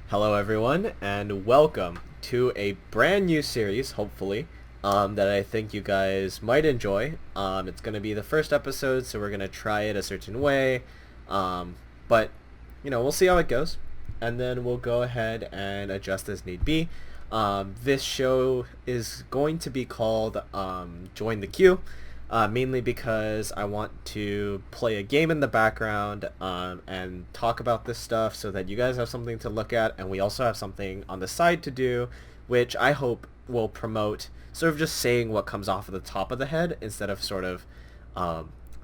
Hello, everyone, and welcome to a brand new series, hopefully, that I think you guys might enjoy. It's going to be the first episode, so we're going to try it a certain way, but, we'll see how it goes, and then we'll go ahead and adjust as need be. This show is going to be called Join the Queue. Mainly because I want to play a game in the background and talk about this stuff so that you guys have something to look at, and we also have something on the side to do, which I hope will promote sort of just saying what comes off of the top of the head instead of sort of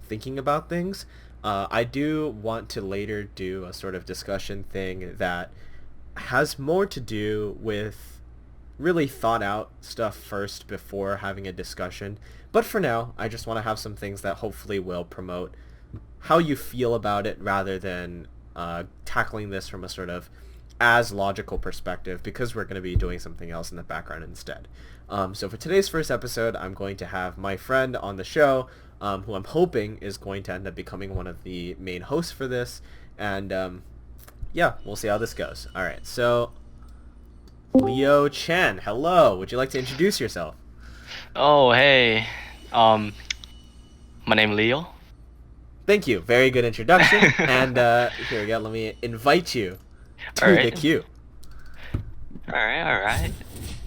thinking about things. I do want to later do a sort of discussion thing that has more to do with really thought out stuff first before having a discussion. But for now, I just want to have some things that hopefully will promote how you feel about it rather than tackling this from a sort of as logical perspective, because we're going to be doing something else in the background instead. So for today's first episode, I'm going to have my friend on the show, who I'm hoping is going to end up becoming one of the main hosts for this. And yeah, we'll see how this goes. All right, so Leo Chen, hello. Would you like to introduce yourself? Oh, hey. My name Leo. Thank you. Very good introduction. And here we go. Let me invite you to the queue. Alright.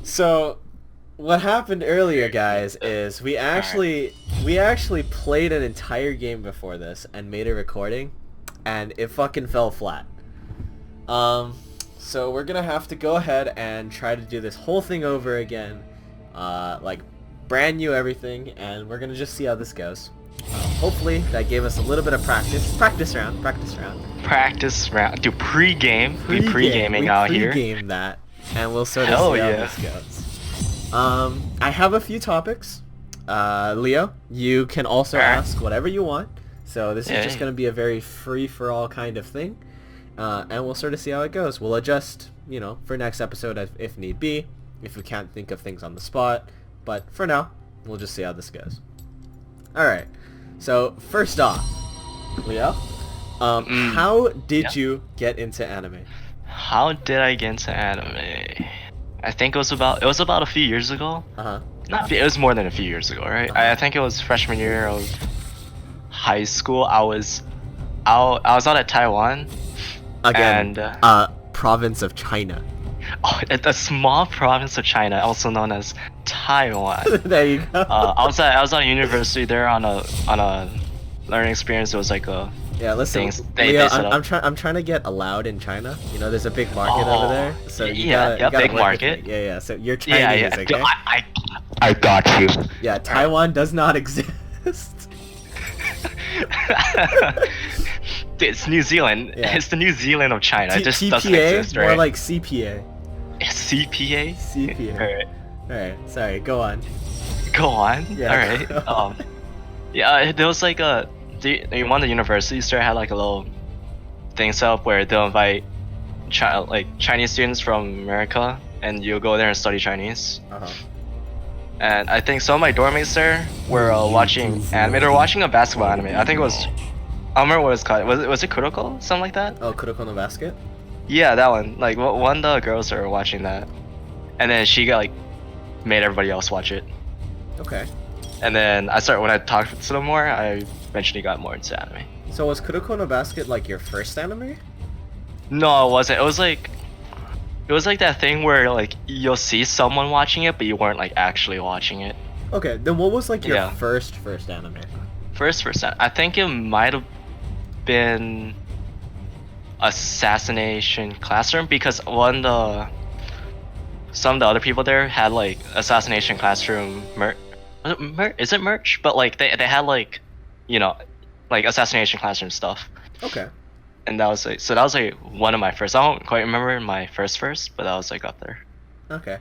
So, what happened earlier, guys, is we actually played an entire game before this and made a recording, and it fucking fell flat. So we're gonna have to go ahead and try to do this whole thing over again, like brand new everything, and we're gonna just see how this goes. Hopefully that gave us a little bit of practice round. Do pre-game. We pre-gaming out here. Pre-game that, and we'll sort of see how this goes. I have a few topics. Leo, you can also ask whatever you want. So this is just gonna be a very free-for-all kind of thing, and we'll sort of see how it goes. We'll adjust, for next episode if need be, if we can't think of things on the spot. But for now, we'll just see how this goes. Alright, so first off, Leo, how did you get into anime? How did I get into anime? I think it was about a few years ago. It was more than a few years ago, right? I think it was freshman year of high school. I was out at Taiwan. Again, province of China. Oh, a small province of China, also known as Taiwan. There you go. I was at university there on a learning experience. It was like a listen, Leo, I'm trying to get allowed in China. There's a big market over there, so you gotta big market. Yeah. So you're Chinese, okay? I got you. Yeah, Taiwan does not exist. It's New Zealand. Yeah. It's the New Zealand of China. It just TPA, doesn't exist, right? More like CPA. CPA? CPA. Alright, sorry, go on. Go on? Yeah, alright. There was like one of the universities there had like a little thing set up where they'll invite Chinese students from America, and you go there and study Chinese. And I think some of my dorm mates there were watching anime. They were watching a basketball anime. I think it was, I don't remember what it's called. Was it Kuroko? Something like that? Oh, Kuroko no Basket? Yeah, that one. Like, one of the girls were watching that. And then she made everybody else watch it. Okay. And then when I talked to them more, I eventually got more into anime. So was Kuroko no Basket like your first anime? No, it wasn't. It was like that thing where like you'll see someone watching it, but you weren't like actually watching it. Okay, then what was like your first anime? First anime. I think it might have been Assassination Classroom, because some of the other people there had like Assassination Classroom merch. Is it merch? But like they had like Assassination Classroom stuff. Okay. And that was one of my first. I don't quite remember my first, but that was like up there. Okay.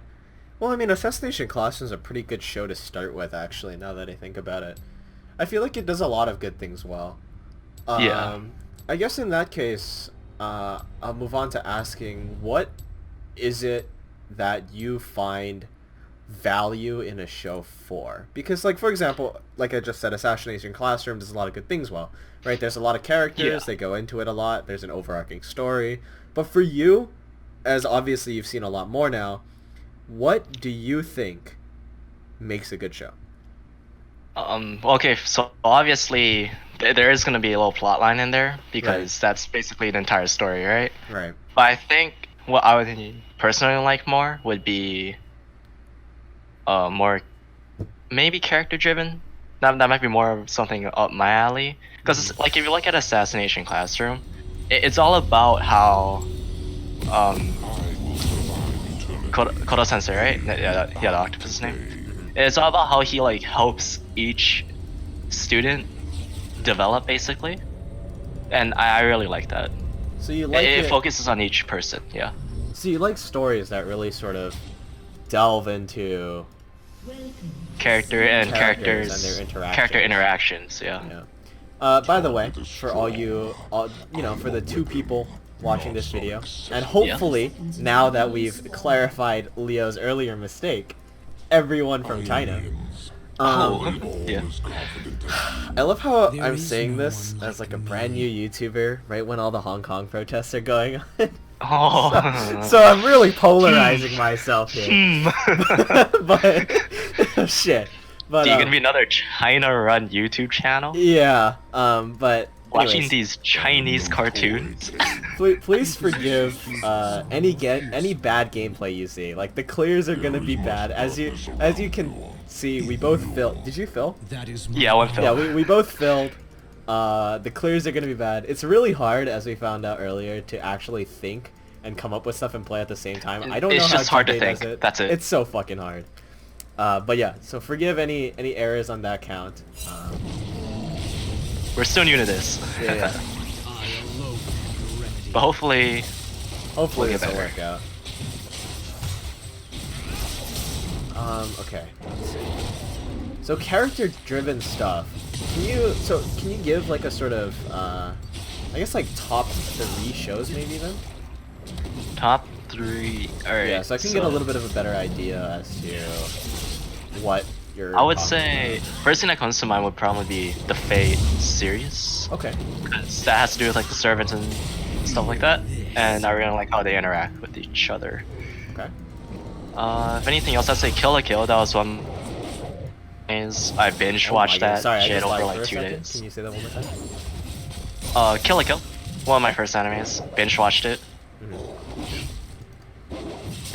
Well, I mean, Assassination Classroom is a pretty good show to start with, actually, now that I think about it. I feel like it does a lot of good things well. I guess in that case, I'll move on to asking, what is it that you find value in a show for? Because, like, for example, like I just said, Assassination Classroom does a lot of good things well, right? There's a lot of characters, they go into it a lot, there's an overarching story. But for you, as obviously you've seen a lot more now, what do you think makes a good show? Okay, so obviously there is gonna be a little plot line in there because that's basically the entire story, right? Right. But I think what I would personally like more would be more maybe character driven. That might be more of something up my alley. Because like if you look at Assassination Classroom, it's all about how Kodo Sensei, right? Yeah, the octopus's name. It's all about how he like helps each student develop basically, and I really like that. So you like it focuses on each person, yeah. So you like stories that really sort of delve into characters and their interactions. Character interactions, yeah. By the way, for all you know, for the 2 people watching this video, and hopefully now that we've clarified Leo's earlier mistake, everyone from China. Yeah. I love how I'm saying this as like a brand new YouTuber right when all the Hong Kong protests are going on. So I'm really polarizing myself here. But shit. But you gonna be another China-run YouTube channel? Yeah. But watching these Chinese cartoons. Please forgive any bad gameplay you see. Like the clears are gonna be bad, as you can see. We both filled. Did you fill? Yeah, one fill. Yeah, we both filled. The clears are gonna be bad. It's really hard, as we found out earlier, to actually think and come up with stuff and play at the same time. I don't know how it's just hard to TK think. does it. That's it. It's so fucking hard. But yeah, so forgive any errors on that count. We're still new to this. Yeah. But hopefully this will work out. Okay. Let's see. So character-driven stuff. Can you give like a sort of I guess like top 3 shows maybe then? Top 3. Alright. Yeah, so I can get a little bit of a better idea as to what you're I would say first thing that comes to mind would probably be the Fate series. Okay. Because that has to do with like the servants and stuff like that. And I really like how they interact with each other. Okay. If anything else, I'd say Kill la Kill. That was one. I binge watched that shit over like 2 days. Can you say that one more time? Kill la Kill. One of my first animes. Binge watched it.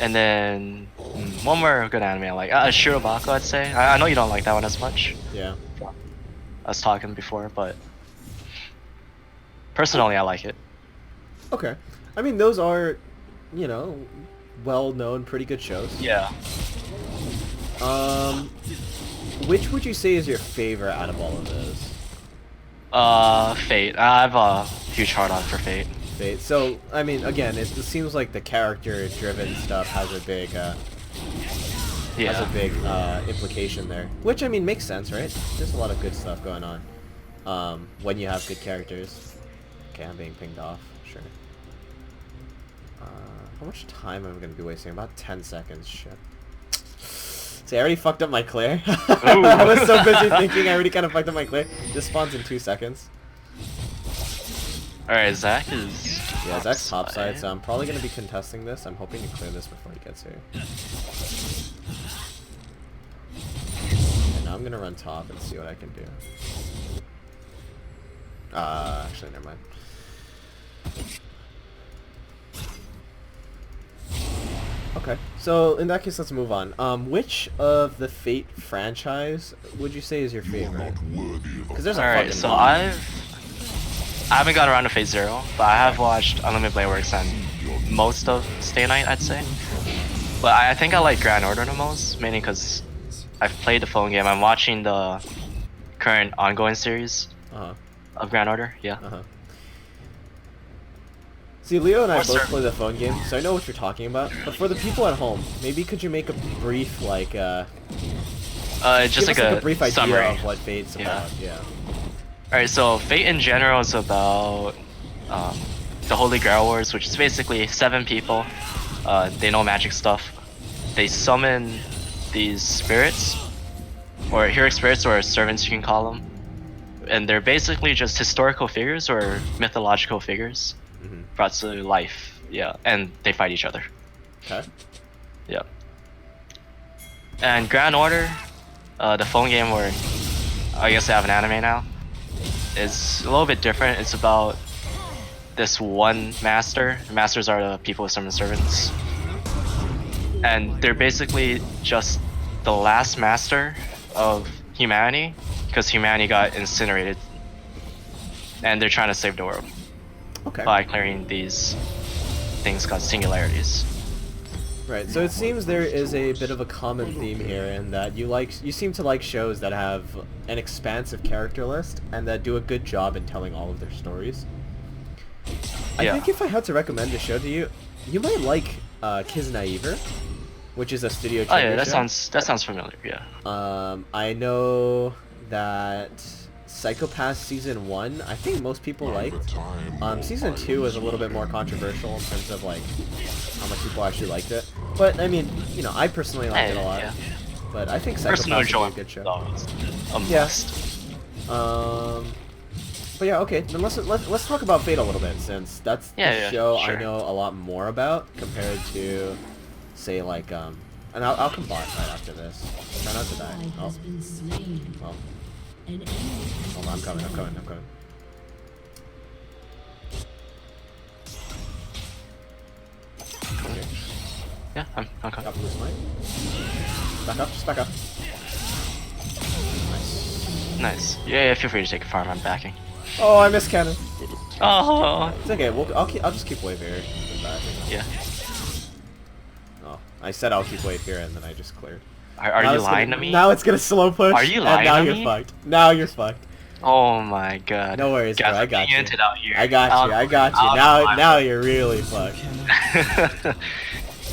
And then one more good anime I like. Shirobako, I'd say. I know you don't like that one as much. Yeah. I was talking before, but personally I like it. Okay. I mean, those are, you know, well-known, pretty good shows. Yeah. Which would you say is your favorite out of all of those? Fate. I have a huge heart-on for Fate. Fate. So, I mean, again, it seems like the character-driven stuff has a big, implication there. Which, I mean, makes sense, right? There's a lot of good stuff going on. When you have good characters. Okay, I'm being pinged off. Sure. How much time am I going to be wasting? About 10 seconds. Shit. See, I already fucked up my clear. I was so busy thinking I already kind of fucked up my clear. This spawns in 2 seconds. Alright, Zach is... Yeah, Zach's topside, so I'm probably going to be contesting this. I'm hoping to clear this before he gets here. And now I'm going to run top and see what I can do. Actually, never mind. Okay, so in that case, let's move on. Which of the Fate franchise would you say is your favorite? Because there's a fucking so lot. I haven't got around to Phase 0, but I have watched Unlimited Blade Works and most of Stay Night, I'd say. But I think I like Grand Order the most, mainly because I've played the phone game. I'm watching the current ongoing series of Grand Order, yeah. See, Leo and I both play the phone game, so I know what you're talking about. But for the people at home, maybe could you make a brief, like, just like a brief idea summary of what Fate's about? Yeah. Alright, so Fate in general is about the Holy Grail Wars, which is basically 7 people. They know magic stuff. They summon these spirits, or heroic spirits, or servants you can call them. And they're basically just historical figures or mythological figures brought to life Yeah, and they fight each other. Okay. Yeah. And Grand Order, the phone game where I guess they have an anime now, is a little bit different. It's about this one master. The masters are the people who summon servants. And they're basically just the last master of humanity, because humanity got incinerated. And they're trying to save the world Okay. by clearing these things called singularities. Right. So it seems there is a bit of a common theme here in that you seem to like shows that have an expansive character list and that do a good job in telling all of their stories. I Yeah. think if I had to recommend a show to you, you might like Kiznaiver, which is a Studio Oh Trigger yeah, that show. sounds familiar. Yeah. I know that Psychopath Season 1, I think most people liked. Season 2 was a little bit more controversial in terms of like how much people actually liked it. But I mean, you know, I personally liked it a lot. Yeah. But I think Personal Psychopath would be enjoyment. a good show. though, it's a Yeah. must. But yeah, okay. Then let's talk about Fate a little bit, since that's the Yeah, show I sure. know a lot more about compared to, say, like and I'll come back right after this. Try not to die. Oh, Has been slain. well, An enemy hold on, I'm coming. Okay, Yeah, I'm coming. got blue smite. Back up, just back up. Nice. Nice. Yeah, feel free to take a farm. I'm backing. Oh, I missed cannon. Oh. It's okay. I'll just keep wave here. Yeah. Oh, I said I'll keep wave here, and then I just cleared. Are Now you it's lying gonna, to me? Now it's gonna slow push. Are you and lying now to you're me? fucked. Now you're fucked. Oh my god. No worries, Guys, bro. I I'm got being you. hinted out here. I got you. I got you. Now you're really fucked.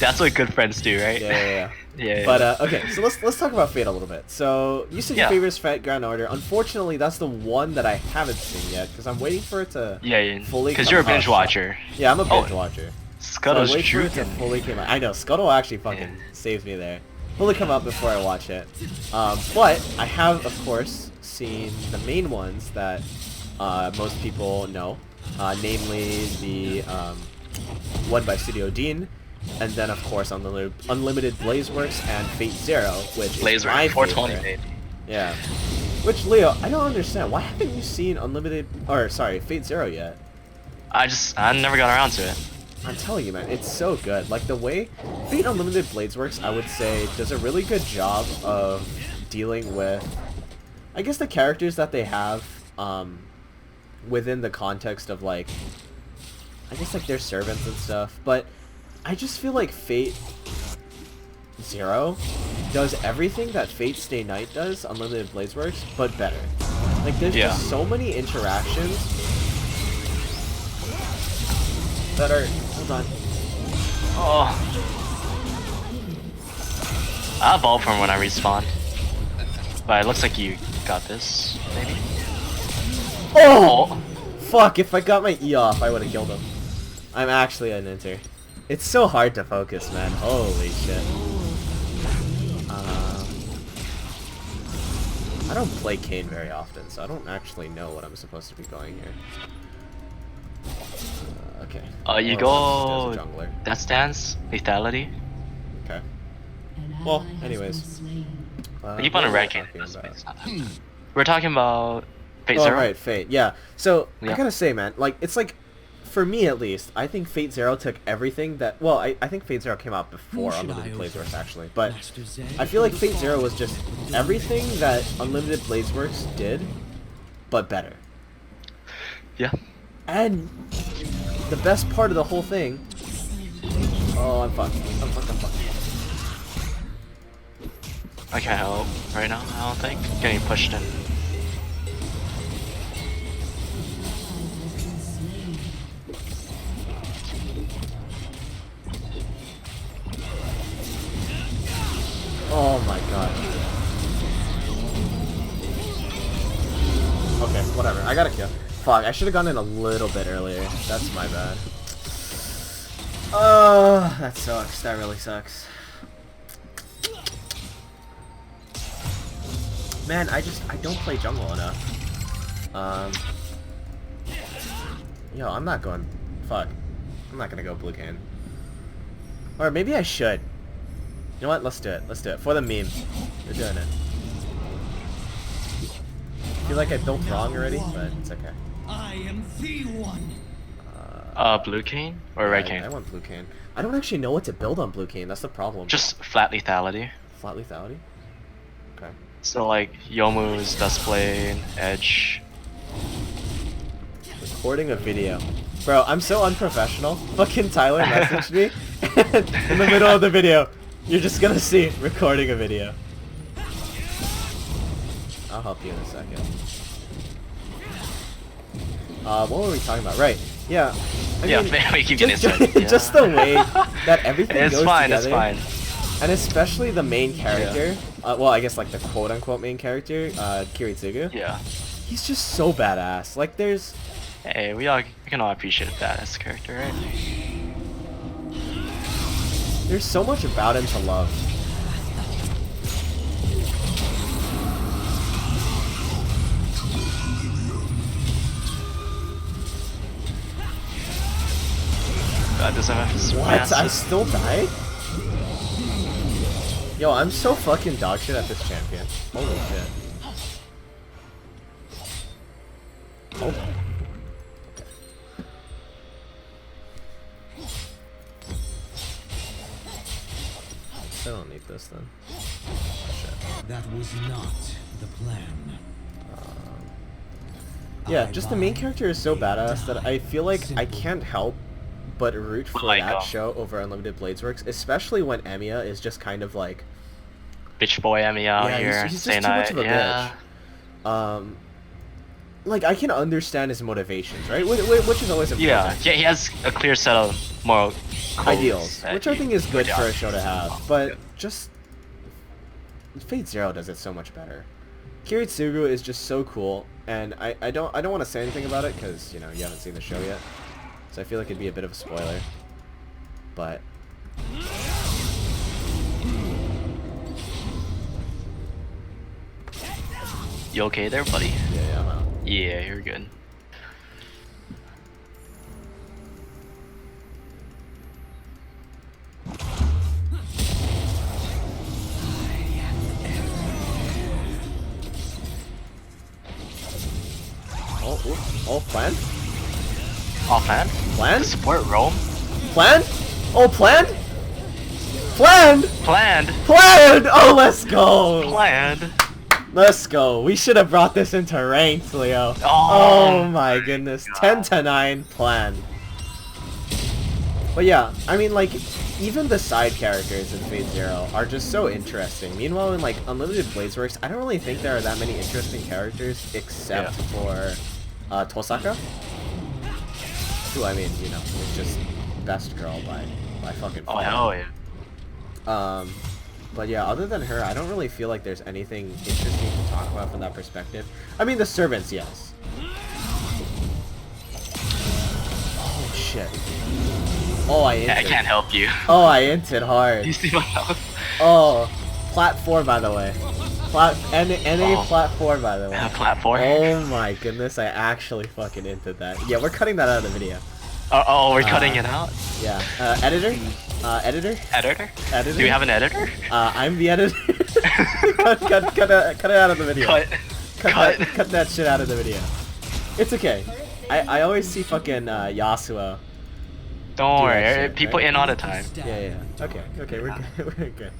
That's what good friends do, right? Yeah. Yeah. But okay, so let's talk about Fate a little bit. So you said your Yeah. favorite is Fate Grand Order. Unfortunately, that's the one that I haven't seen yet because I'm waiting for it to yeah, fully. because come you're a binge out. watcher. Yeah, I'm a binge Oh, watcher. Scuttle's so I wait for it to juking. fully come out. I know Scuttle actually fucking Yeah. saves me there. Fully come out before I watch it. But I have, of course, seen the main ones that most people know, namely the one by Studio Dean, and then of course Unlimited Blazeworks and Fate Zero, which is Laser my 420, favorite. baby. Yeah. Which, Leo, I don't understand. Why haven't you seen Fate Zero yet? I never got around to it. I'm telling you, man, it's so good. Like, the way Fate Unlimited Bladesworks, I would say, does a really good job of dealing with, I guess, the characters that they have within the context of, like, I guess, like, their servants and stuff. But I just feel like Fate Zero does everything that Fate Stay Night does, Unlimited Bladesworks, but better. Like, there's Yeah. just so many interactions that are... Hold on. Oh. I'll evolve from when I respawn. But it looks like you got this, maybe? Oh! Fuck, if I got my E off, I would have killed him. I'm actually an inter. It's so hard to focus, man. Holy shit. I don't play Kayn very often, so I don't actually know what I'm supposed to be going here. Okay. You Or go as a jungler. Death Stance, Lethality. Okay. An Well, ally has anyways. been slain. You keep on a what red am I cane. talking That's about? it's not that bad. We're talking about Fate Oh, Zero. right, Fate. Yeah. So, I Yeah. gotta say, man, like, it's like, for me at least, I think Fate Zero took everything that, well, I think Fate Zero came out before Unlimited Blazeworks, actually, but I feel like Fate Zero was just everything that Unlimited Blazeworks did, but better. Yeah. And the best part of the whole thing, oh, I'm fucked. I'm fucked. I can't help right now, I don't think. Getting pushed in. Oh my god. Okay, whatever. I got a kill. Fuck, I should have gone in a little bit earlier. That's my bad. Oh, that sucks. That really sucks. Man, I don't play jungle enough. Yo, I'm not going. Fuck. I'm not gonna go Blue Cane. Or maybe I should. You know what? Let's do it. Let's do it. For the meme. We're doing it. I feel like I built wrong already, but it's okay. I am the one. Blue cane or red I cane? want Blue Cane. I don't actually know what to build on Blue Cane. That's the problem. Just flat lethality. Flat lethality? Okay. So like Yomu's, Duskblade, Edge. Recording a video. Bro, I'm so unprofessional. Fucking Tyler messaged me in the middle of the video. You're just gonna see recording a video. I'll help you in a second. What were we talking about? Right. Yeah. I Yeah, mean, we keep getting just, started. just the way that everything It's goes fine, together. it's fine. And especially the main character. Well, I guess like the quote-unquote main character, Kiritsugu. Yeah. He's just so badass. Like there's... Hey, we can all appreciate that as a character, right? There's so much about him to love. God, this MF is What? massive. I still died? Yo, I'm so fucking dogshit at this champion. Holy shit. Oh. I don't need this then. Shit. That was not the plan. Yeah, just the main character is so badass that I feel like I can't help but root for Like, that show over Unlimited Blades Works, especially when Emiya is just kind of like... Bitch boy Emmy out Yeah, here. he's just saying too much that, of a yeah. bitch. Like, I can understand his motivations, right? Which is always important. Yeah, he has a clear set of moral codes Ideals, that which I he- think is good yeah. for a show to have, but just... Fate Zero does it so much better. Kiritsugu is just so cool, and I don't want to say anything about it, because, you know, you haven't seen the show yet, so I feel like it'd be a bit of a spoiler, but... You okay there, buddy? Yeah, I'm out. Yeah, you're good. Oh, plan? Offhand? Plan? Support Rome? Plan? Oh, planned? Planned? Planned! Planned! Oh, let's go! Planned! Let's go. We should have brought this into ranked, Leo. Oh, My goodness. God. 10-9 plan. But yeah, I mean, like, even the side characters in Fate Zero are just so interesting. Meanwhile, in, like, Unlimited Blades Works, I don't really think there are that many interesting characters except for Tosaka. Who, I mean, you know, is just best girl by fucking Oh, far. hell yeah. But yeah, other than her, I don't really feel like there's anything interesting to talk about from that perspective. I mean, the servants, yes. Oh, shit. Oh, I Yeah, I inted. can't help you. Oh, I inted hard. You see my mouth? Oh, plat 4, by the way. NA Oh. plat 4, by the way. Platform? Oh my goodness, I actually fucking inted that. Yeah, we're cutting that out of the video. Oh, we're cutting it out? Yeah. Editor? Editor? Editor? Editor? Do we have an editor? I'm the editor. cut it out of the video. Cut. Cut that shit out of the video. It's okay. I always see fucking Yasuo. Don't Do worry, that shit, people right? in all the time. Yeah. Okay, we're good. We're good.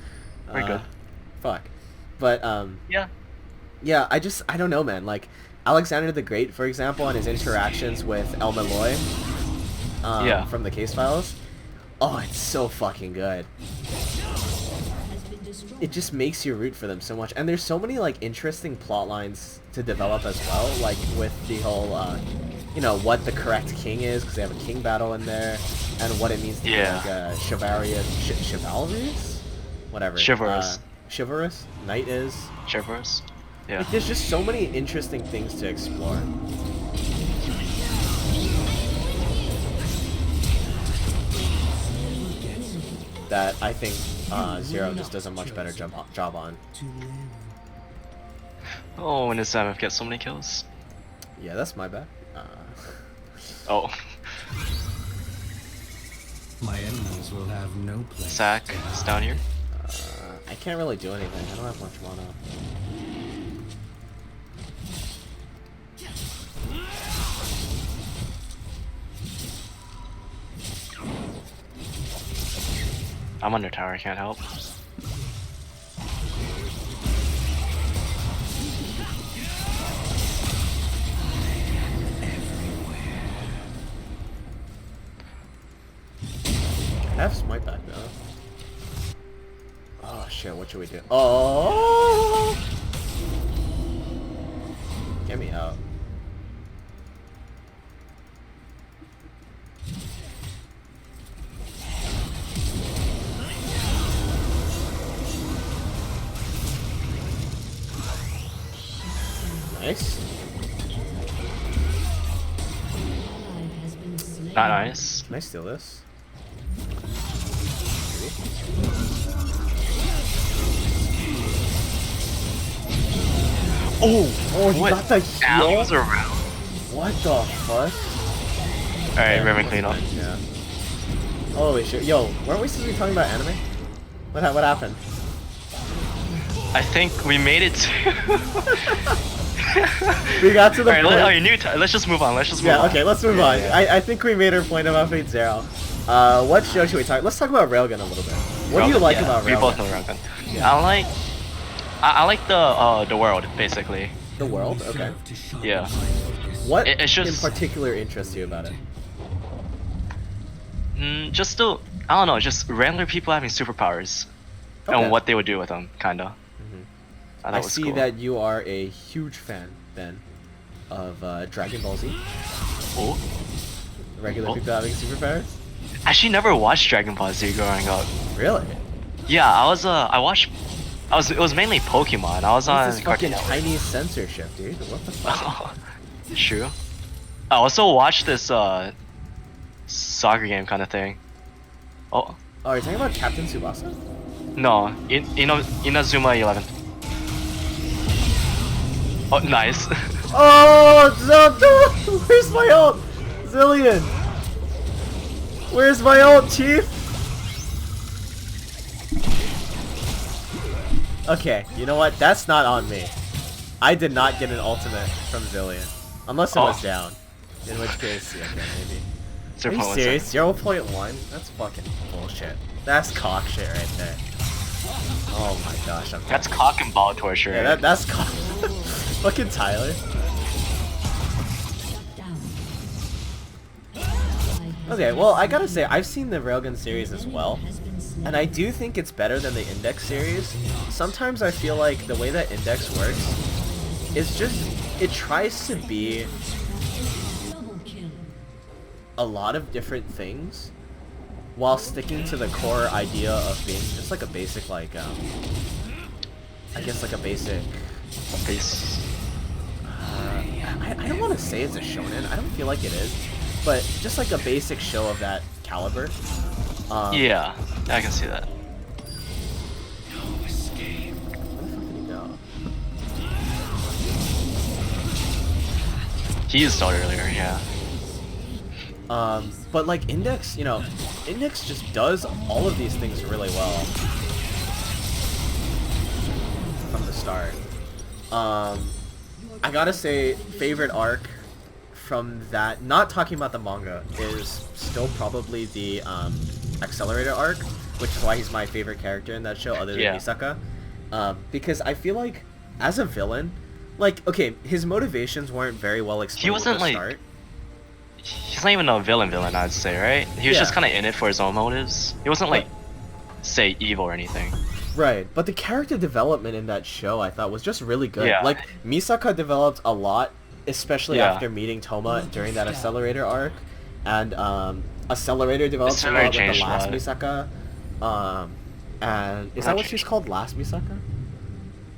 We're good. Fuck. But Yeah. yeah, I don't know, man. Like Alexander the Great, for example, and his interactions with El Malloy Yeah. from the Case Files. Oh, it's so fucking good. Has been destroyed. It just makes you root for them so much, and there's so many like interesting plot lines to develop as well, like with the whole you know, what the correct king is, because they have a king battle in there, and what it means to Yeah. be like chivalrous, whatever, Chivalrous. Chivalrous knight is. Chivalrous? Yeah. Like, there's just so many interesting things to explore. That I think Zero just does a much better job on. To live. Oh, when does MF get so many kills? Yeah, that's my bad. Oh. My enemies will have no place. Zac is down here. I can't really do anything. I don't have much mana. I'm under tower, I can't help. I have smite back though. Oh shit, what should we do? Oh! Get me out. Nice. Ally has been slain. Not nice. Can I steal this? Oh, you What? got the heal? Owls around. What the fuck? Alright, Riven clean up. Yeah. Holy shit. Yo, weren't we supposed to be talking about anime? What happened? I think we made it to... We got to the Alright, point. let's just move on, let's just move Yeah, on. okay, let's move on. I think we made our point about Fate Zero. What show should we talk? Let's talk about Railgun a little bit. What do you Railgun, like yeah, about We Railgun? both know Railgun. I like the world, basically. The world? Okay. To sharpen Yeah. my focus. It's What in just- particular interests you about it? Just the, I don't know, just regular people having superpowers. Okay. And what they would do with them, kinda. thought I it was see cool. that you are a huge fan, then, of Dragon Ball Z. Oh. Regular Oh. people having superpowers? Actually never watched Dragon Ball Z growing up. Really? Yeah, it was mainly Pokemon. I was on This is Cartoon fucking Network. Chinese censorship, dude. What the fuck? True. I also watched this soccer game kind of thing. Oh Oh, you're talking about Captain Tsubasa? no, Inazuma 11. Oh, nice. Oh, where's my ult? Zillion! Where's my ult, Chief? Okay, you know what? That's not on me. I did not get an ultimate from Zillion. Unless it was Oh. down. In which case, yeah, okay, maybe. Are you 0.1 serious? seconds. 0.1? That's fucking bullshit. That's cock shit right there. Oh my gosh, I'm That's cock and ball torture. yeah, that's cock. Fucking Tyler. Shut down. Ally has Okay, been well, I gotta slain. say, I've seen the Railgun series as well. Has been slain. And I do think it's better than the Index series. Sometimes I feel like the way that Index works is just, it tries to be Double kill. a lot of different things while sticking to the core idea of being just like a basic, like, I guess like a basic, Peace. I don't want to say it's a shonen, I don't feel like it is, but just like a basic show of that caliber. Yeah, I can see that. Where the fuck did he go? He used ult earlier, yeah. But like Index, you know, Index just does all of these things really well from the start. I gotta say, favorite arc from that, not talking about the manga, is still probably the Accelerator arc, which is why he's my favorite character in that show, other than Yeah. Misaka. Because I feel like, as a villain, like, okay, his motivations weren't very well explained wasn't, at the like, start. He's not even a villain, I'd say, right? He was just Yeah. kind of in it for his own motives. He wasn't like, say, evil or anything. Right, but the character development in that show I thought was just really good. Yeah. Like, Misaka developed a lot, especially Yeah. after meeting Toma during that Accelerator arc. And Accelerator developed Accelerator a lot with changed the a last lot. Misaka. And is that what she's called? Last Misaka?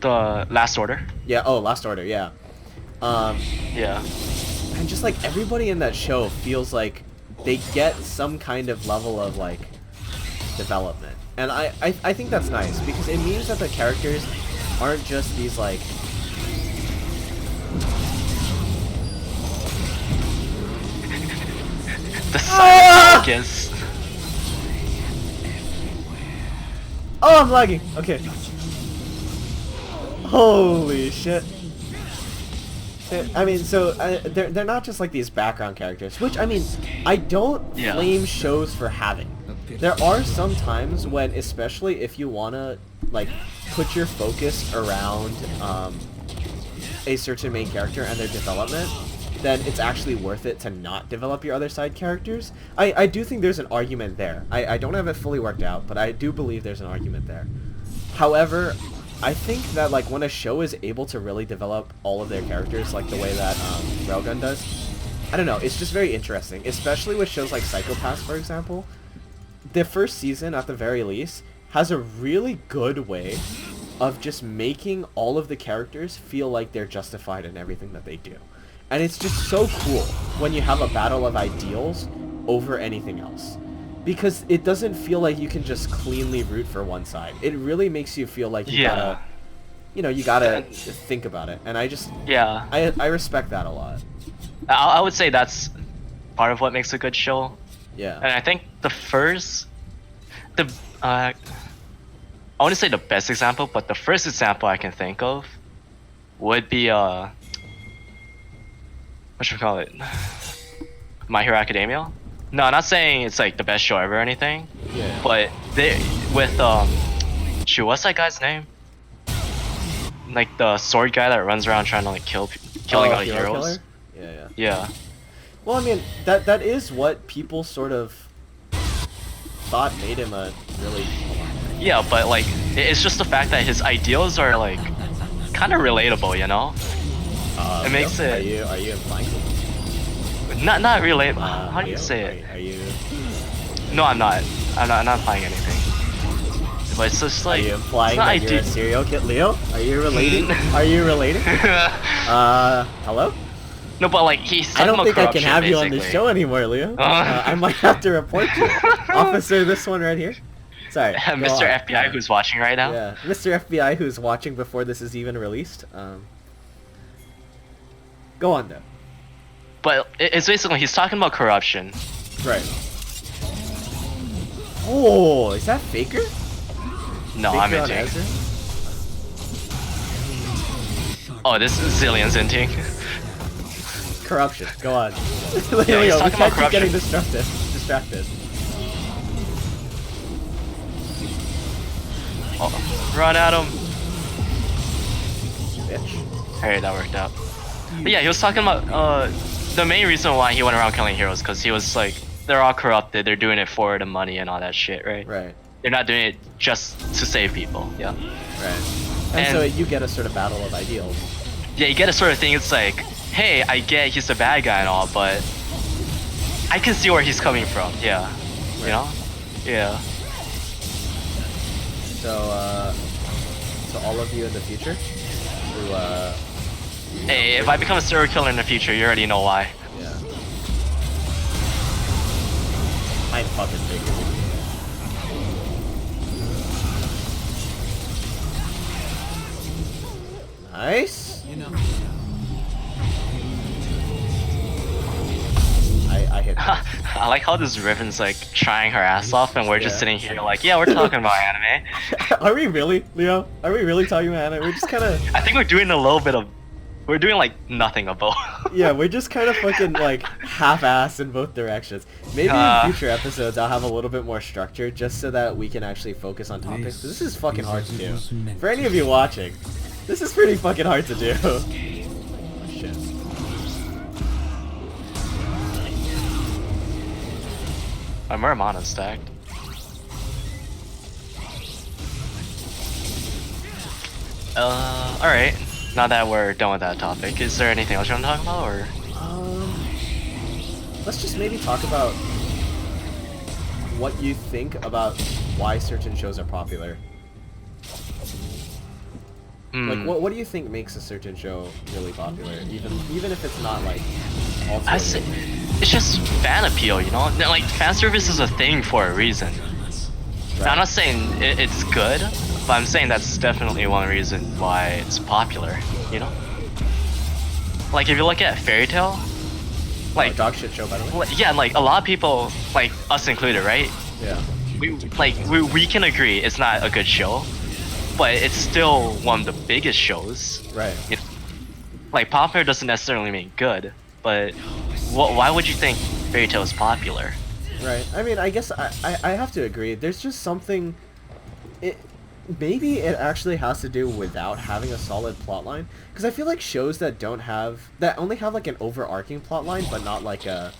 The Last Order? Yeah, oh, Last Order, yeah. Yeah. And just like everybody in that show feels like they get some kind of level of like development. And I think that's nice because it means that the characters aren't just these like The silent focus. Oh, I'm lagging. Okay. Holy shit. I mean, so they're not just like these background characters, which I mean, I don't Yeah. blame shows for having. There are some times when, especially if you wanna like put your focus around a certain main character and their development, then it's actually worth it to not develop your other side characters. I do think there's an argument there. I don't have it fully worked out, but I do believe there's an argument there. However, I think that like when a show is able to really develop all of their characters like the way that Railgun does, I don't know, it's just very interesting, especially with shows like Psycho-Pass, for example. The first season, at the very least, has a really good way of just making all of the characters feel like they're justified in everything that they do. And it's just so cool when you have a battle of ideals over anything else. Because it doesn't feel like you can just cleanly root for one side. It really makes you feel like you gotta, you know, you gotta think about it. And I just, Yeah. I respect that a lot. I would say that's part of what makes a good show. Yeah. And I think I want to say the best example, but the first example I can think of would be whatchamacallit? My Hero Academia. No, I'm not saying it's like the best show ever or anything. Yeah. But they with shoot, what's that guy's name? Like the sword guy that runs around trying to like killing all the Hero heroes. Killer? Yeah. Yeah. Well, I mean, that is what people sort of thought made him a really... Yeah, but like it's just the fact that his ideals are like kind of relatable, you know? It makes Are it you implying? not relatable. How do you Leo, say it? Are you... No, I'm not. I'm not implying anything. But it's just Are like you implying it's not that you're a serial killer? Leo? Are you relating? Are you relating? Hello? No, but like he's I talking don't about think I can corruption, have you on this basically. show anymore, Leo. I might have to report you. Officer, this one right here. Sorry. go Mr. on. FBI who's watching right now. Yeah, Mr. FBI who's watching before this is even released. Go on, though. But it's basically he's talking about corruption. Right. Oh, is that Faker? No, Faker I'm on into. Ezra? Oh, this is Zillion's inting. Corruption. Go on. he's Leo, we talking about can't keep getting corruption. distracted. Oh, run at him. Bitch. Hey, that worked out. But yeah, he was talking about the main reason why he went around killing heroes because he was like, they're all corrupted, they're doing it for the money and all that shit, right? Right. They're not doing it just to save people, yeah. Right. And And- so you get a sort of battle of ideals. Yeah, you get a sort of thing, it's like, hey, I get he's a bad guy and all, but I can see where he's coming from, yeah. You know? Yeah. So, so all of you in the future who, Hey, if I become a serial killer in the future, you already know why. yeah. I'm fucking Faker. Nice. You know, I hit that. I like how this Riven's like trying her ass off and we're just Yeah. sitting here like, yeah, we're talking about anime. Are we really, Leo? Are we really talking about anime? We're just kind of... I think we're doing a little bit of, we're doing like nothing of both. Yeah, we're just kind of fucking like half-assed in both directions. Maybe in future episodes I'll have a little bit more structure just so that we can actually focus on topics. 'cause this is fucking hard to do. For any of you watching, this is pretty fucking hard to do. Oh, shit. My Muramana's stacked. Alright. Now that we're done with that topic, is there anything else you want to talk about, or? Let's just maybe talk about what you think about why certain shows are popular. Like, what do you think makes a certain show really popular, even if it's not like also I say, it's just fan appeal, you know? Like, fan service is a thing for a reason. Right. I'm not saying it's good, but I'm saying that's definitely one reason why it's popular, you know? Like, if you look at Fairy Tail, like, dog shit show, by the way. yeah, like, a lot of people, like, us included, right? Yeah. we can agree it's not a good show, but it's still one of the biggest shows. Right. It, like popular doesn't necessarily mean good, but why would you think Fairy Tail is popular? Right. I mean, I guess I have to agree. There's just something. Maybe it actually has to do without having a solid plotline. Because I feel like shows that only have like an overarching plotline, but not like a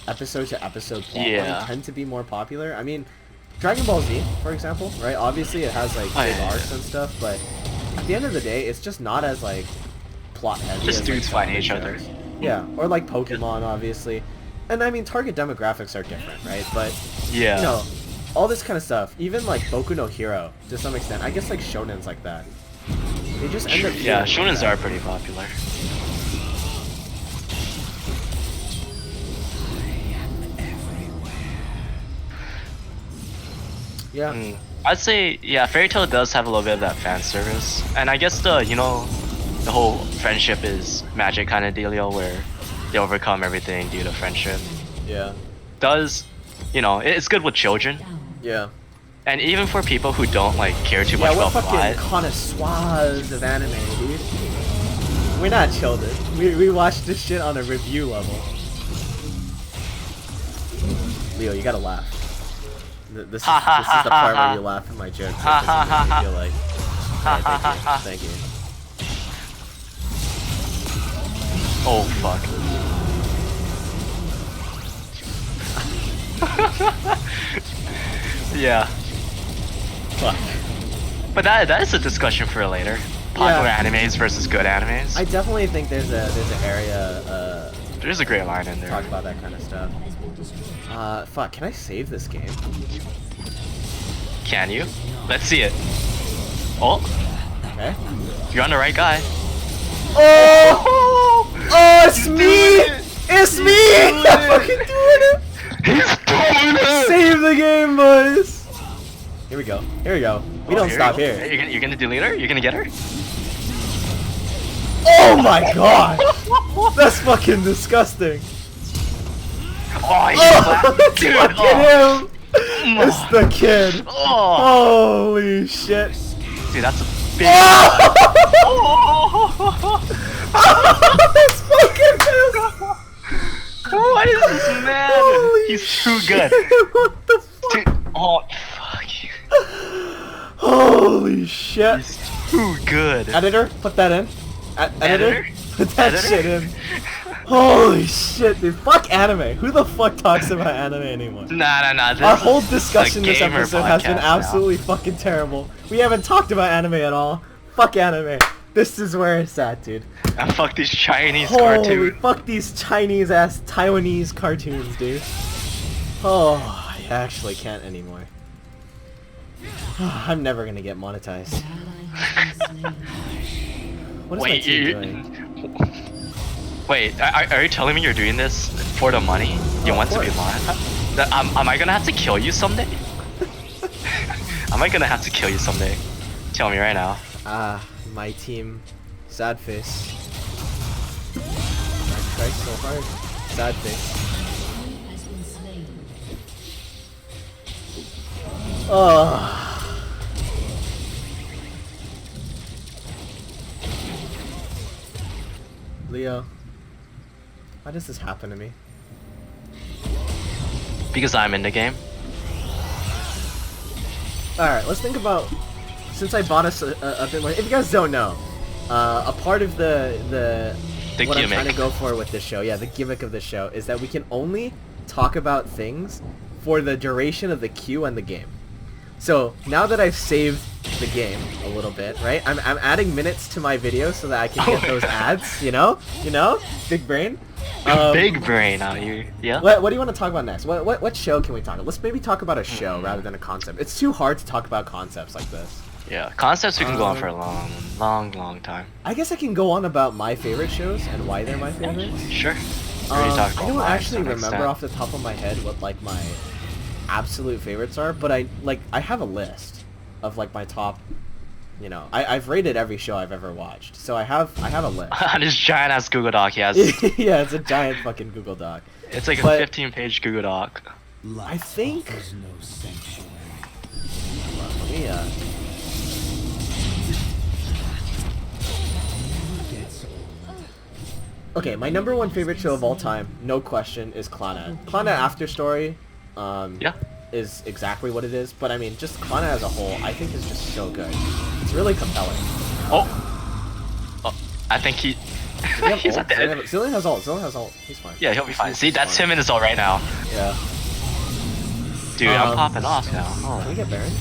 episode to episode plotline, tend to be more popular. I mean, Dragon Ball Z, for example, right? Obviously, it has like big arcs and stuff, but at the end of the day, it's just not as like plot heavy. Just as, dudes like, fighting each other. Yeah, or like Pokemon, obviously. And I mean, target demographics are different, right? But Yeah. you know, all this kind of stuff, even like Boku no Hero, to some extent, I guess like shonens like that, they just end up. Yeah, feeling like shonens that. are pretty popular. Yeah. I'd say Fairy Tail does have a little bit of that fan service, and I guess the whole friendship is magic kind of dealio where they overcome everything due to friendship. Yeah. Does it's good with children, Yeah. and even for people who don't like care too Yeah, much we're about fucking plot. connoisseurs of anime, dude. We're not children. We watch this shit on a review level. Leo, you gotta laugh. This is the part where you laugh at my jokes. So this is what I feel like. Alright, thank you. Oh fuck. Yeah. Fuck. But that is a discussion for later. Popular animes versus good animes. I definitely think there's an area There's a great line in to there. talk about that kind of stuff. Fuck, can I save this game? Can you? Let's see it. Oh, Okay. you're on the right guy. Oh! Oh, it's me! It's me! I'm fucking doing it! He's doing it! Save the game, boys! Here we go. Here we go. We don't stop you go. here. You're gonna delete her? You're gonna get her? Oh my god! That's fucking disgusting. Oh, Oh, it's dude! fucking Oh, him! It's the kid. oh. Holy shit. Dude, that's a big. Oh! It's fucking him! What is this man? Holy He's too good. shit, What the fuck? Dude, oh, fuck. Holy shit. He's too good. Editor, put that in. Editor? Editor? Put that Editor? shit in. Holy shit, dude. Fuck anime. Who the fuck talks about anime anymore? Nah. Our whole discussion a this gamer episode has been podcast now. absolutely fucking terrible. We haven't talked about anime at all. Fuck anime. This is where it's at, dude. And fuck these Chinese Holy cartoons. fuck these Chinese ass Taiwanese cartoons, dude. Oh, I actually can't anymore. I'm never gonna get monetized. What is my Wait, team you. doing? Wait, are you telling me you're doing this for the money? You Oh, want of to be course. live? Am I gonna have to kill you someday? Am I gonna have to kill you someday? Tell me right now. My team, sad face. I tried so hard. Sad face. has been slain. Oh. Leo, why does this happen to me? Because I'm in the game. Alright, let's think about, since I bought us a bit more, if you guys don't know, a part of the what I'm trying to gimmick. go for with this show, yeah, the gimmick of this show, is that we can only talk about things for the duration of the queue and the game. So, now that I've saved the game a little bit, right, I'm adding minutes to my videos so that I can get those ads, you know? Big brain. Big brain out here. Yeah. What do you want to talk about next? What show can we talk about? Let's maybe talk about a show rather than a concept. It's too hard to talk about concepts like this. Yeah. Concepts we can go on for a long time. I guess I can go on about my favorite shows and why they're my favorites. Sure. We already talked I about don't mine to actually some remember extent. off the top of my head what like my absolute favorites are, but I have a list of like my top. You know, I've rated every show I've ever watched, so I have a list. On this giant ass Google Doc, he has. Yeah, it's a giant fucking Google Doc. It's like a But- 15-page Google Doc. I think Offers no sanctuary. Okay, my number one favorite show of all time, no question, is Clannad. Clannad After Story, Yeah. is exactly what it is. But I mean, just Clannad as a whole, I think is just so good. It's really compelling. Oh. Oh, I think he. Does he have He's ult? not dead. Zillion has ult. Zillion has ult. He's fine. Yeah, he'll be fine. He's See, that's fine. him in his ult right now. Yeah. Dude, I'm Um, popping off now. Hold Can we on. get Baron?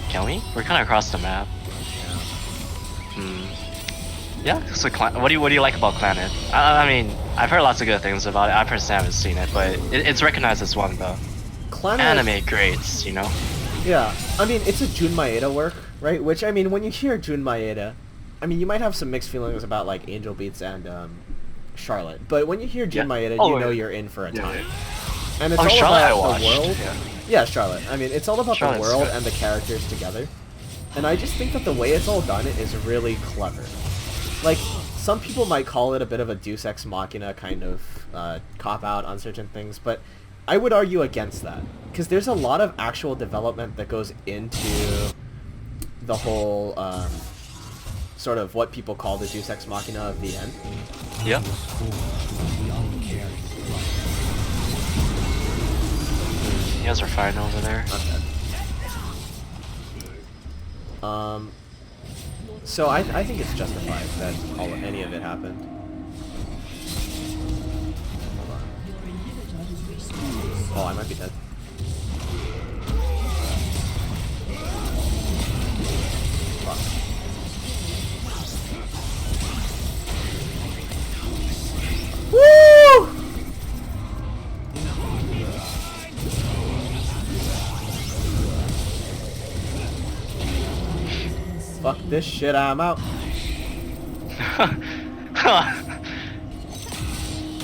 Can we? We're kind of across the map. Hmm. Yeah. So, what do you like about Clannad? I mean, I've heard lots of good things about it. I personally haven't seen it, but it's recognized as one of the Clannad. anime greats. You know. Yeah. I mean, it's a Jun Maeda work, right? Which I mean, when you hear Jun Maeda, I mean, you might have some mixed feelings about like Angel Beats and Charlotte, but when you hear Jun Yeah. Maeda, Oh, you know yeah. you're in for a Yeah, time. yeah. And it's Oh, all Charlotte I about watched. the world. Yeah. Yeah, Charlotte. I mean, it's all about Charlotte's the world good. and the characters together. And I just think that the way it's all done is really clever. Like, some people might call it a bit of a Deus Ex Machina kind of cop-out on certain things, but I would argue against that. Because there's a lot of actual development that goes into the whole, sort of what people call the Deus Ex Machina of the end. Yeah. You guys are fine over there. Okay. So I think it's justified that any of it happened. Hold on. Oh, I might be dead. Fuck. Woo! Fuck this shit, I'm out.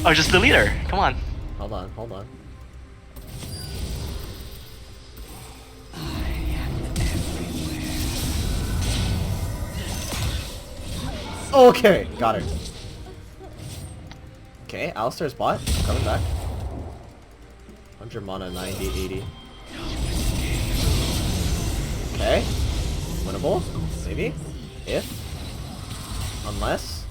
Oh, just the leader. Come on. Hold on, hold on. Okay, got her. Okay, Alistar's bot, coming back. 100 mana, 90, 80. Okay. Winnable? Maybe? If? Unless?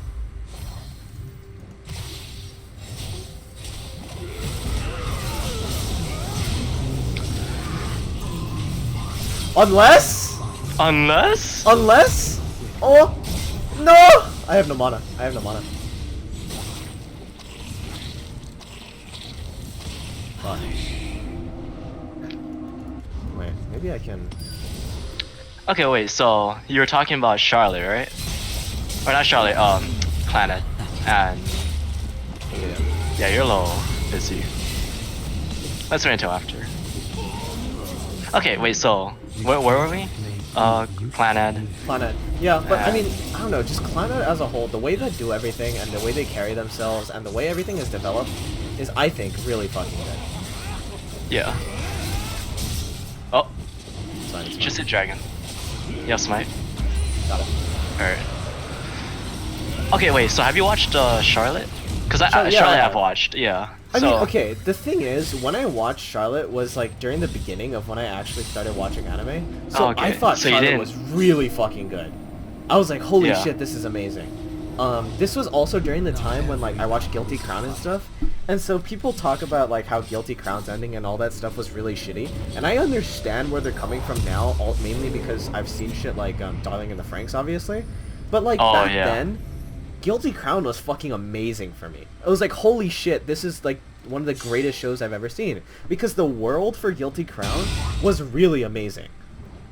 Unless? Unless? Unless? Oh! No! I have no mana. I have no mana. Fuck. Wait, maybe I can... Okay, wait, so you were talking about Charlotte, right? Or not Charlotte, Planet. And yeah, you're a little busy. Let's wait until after. Okay, wait, so where were we? Planet. Clannad. Yeah, but I mean, I don't know, just Clannad as a whole, the way they do everything and the way they carry themselves and the way everything is developed is, I think, really fucking good. Yeah. Oh, It's fine, it's fine. just a dragon. Yes, mate. Got it. Alright. Okay, wait, so have you watched Charlotte? Because Charlotte, yeah, Charlotte yeah. I've watched, yeah. I So, mean, okay, the thing is, when I watched Charlotte was like during the beginning of when I actually started watching anime. So Oh, okay. I thought So you Charlotte didn't- was really fucking good. I was like, holy Yeah. shit, this is amazing. This was also during the time when like I watched Guilty Crown and stuff. And so people talk about like how Guilty Crown's ending and all that stuff was really shitty. And I understand where they're coming from now, mainly because I've seen shit like Darling in the Franxx, obviously. But like Oh, back yeah. then, Guilty Crown was fucking amazing for me. I was like, holy shit, this is like one of the greatest shows I've ever seen. Because the world for Guilty Crown was really amazing.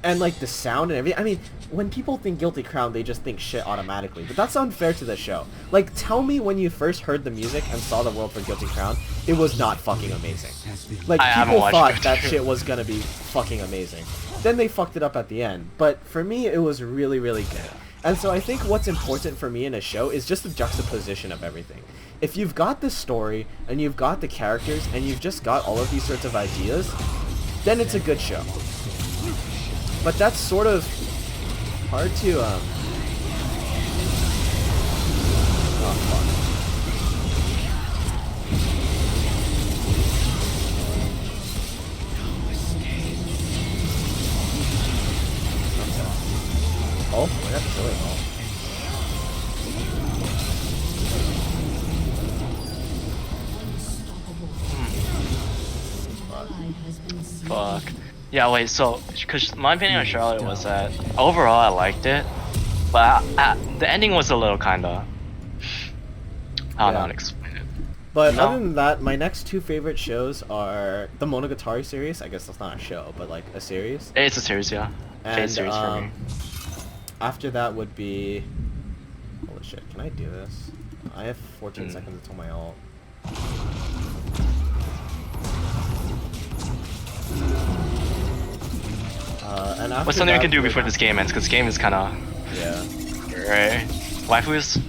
And like the sound and everything. I mean, when people think Guilty Crown, they just think shit automatically. But that's unfair to the show. Like, tell me when you first heard the music and saw the world for Guilty Crown, it was not fucking amazing. Like, I haven't people watched thought Guilty that Crown. shit was gonna be fucking amazing. Then they fucked it up at the end. But for me, it was really, really good. And so I think what's important for me in a show is just the juxtaposition of everything. If you've got the story, and you've got the characters, and you've just got all of these sorts of ideas, then it's a good show. But that's sort of hard to, oh, fuck. Oh, I got the killing ball. Yeah, wait, so, because my opinion on Charlotte was that overall I liked it, but the ending was a little kinda. I don't know how to explain it. But No. other than that, my next two favorite shows are the Monogatari series. I guess that's not a show, but like a series. It's a series, yeah. Fate And series for me. after that would be... Holy shit, can I do this? I have 14 seconds until my ult. And after What's something we that can do would- before this game ends? Because this game is kinda... Yeah. Right. Waifus?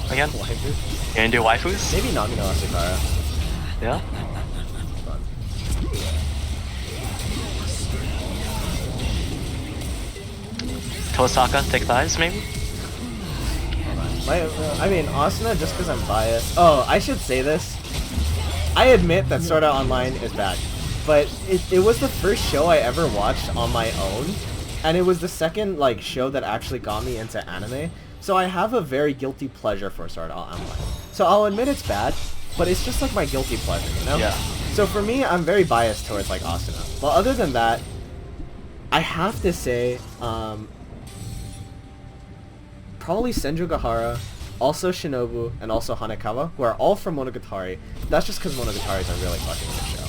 Again? Waifu? You gonna do waifus? Maybe Nagino Asakara. Yeah? Fun. Tosaka, thick thighs, maybe? I mean, Asuna, just because I'm biased. Oh, I should say this. I admit that Sword Art Online is bad, but it was the first show I ever watched on my own, and it was the second like show that actually got me into anime. So I have a very guilty pleasure for Sword Art Online. So I'll admit it's bad, but it's just like my guilty pleasure, you know? Yeah. So for me, I'm very biased towards like Asuna. But other than that, I have to say, probably Senju Gahara, also Shinobu, and also Hanekawa, who are all from Monogatari. That's just because Monogatari is a really fucking good show.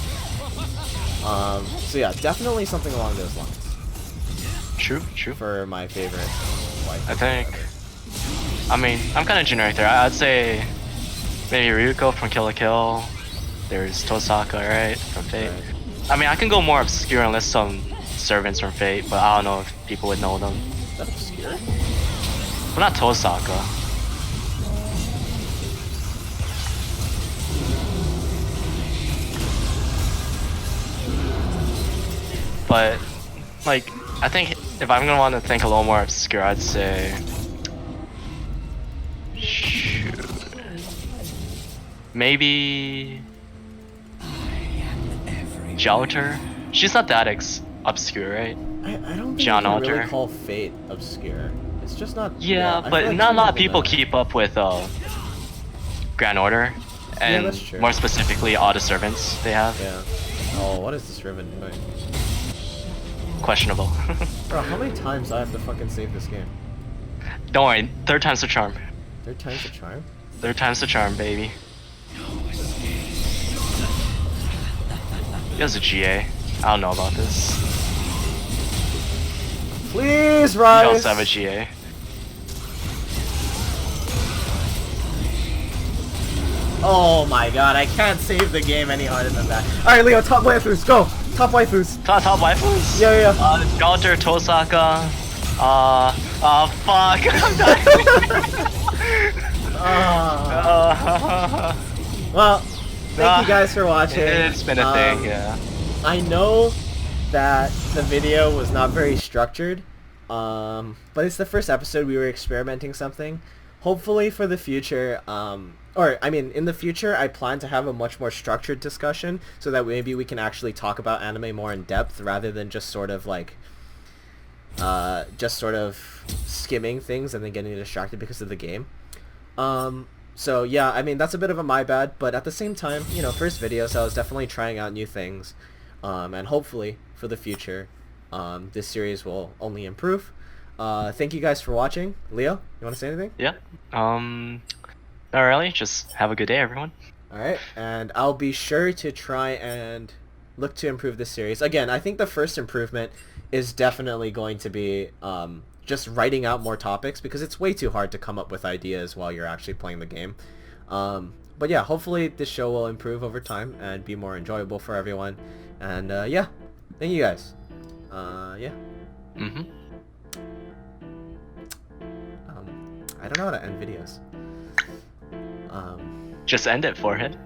So yeah, definitely something along those lines True, true. for my favorite. Like, I think... I mean, I'm kind of generic there. I'd say maybe Ryuko from Kill la Kill. There's Tosaka, right, from Fate. Right. I mean, I can go more obscure and list some servants from Fate, but I don't know if people would know them. Is that obscure? But not Tosaka. But, like, I think if I'm gonna want to think a little more obscure, I'd say... Shoot. Maybe... Jouter? She's not that obscure, right? I don't think John you can really Alter. call Fate obscure. It's just not. Yeah, I feel but like not a some lot of people know. keep up with Grand Order, and that's true. more specifically all the servants they have. Yeah. Oh, what is this Riven doing? Questionable. Bro, how many times do I have to fucking save this game? Don't worry, third time's the charm. Third time's a charm? Third time's the charm, baby. He has a GA. I don't know about this. Please He rise! also have a GA. Oh my god, I can't save the game any harder than that. Alright, Leo, top waifus, go! Top waifus! Top waifus? Yeah. Jouter, Tosaka. Fuck. I'm dying. Well, thank you guys for watching. It's been a thing, yeah. I know that the video was not very structured, but it's the first episode. We were experimenting something. Hopefully for the future, in the future, I plan to have a much more structured discussion so that maybe we can actually talk about anime more in depth rather than just sort of like, skimming things and then getting distracted because of the game. So yeah, I mean, that's a bit of a my bad, but at the same time, you know, first video, so I was definitely trying out new things. And hopefully for the future, this series will only improve. Thank you guys for watching. Leo, you want to say anything? Yeah. Not really. Just have a good day, everyone. Alright, and I'll be sure to try and look to improve this series. Again, I think the first improvement is definitely going to be just writing out more topics, because it's way too hard to come up with ideas while you're actually playing the game. But yeah, hopefully this show will improve over time and be more enjoyable for everyone. And yeah, thank you guys. Yeah. I don't know how to end videos. Just end it, forehead.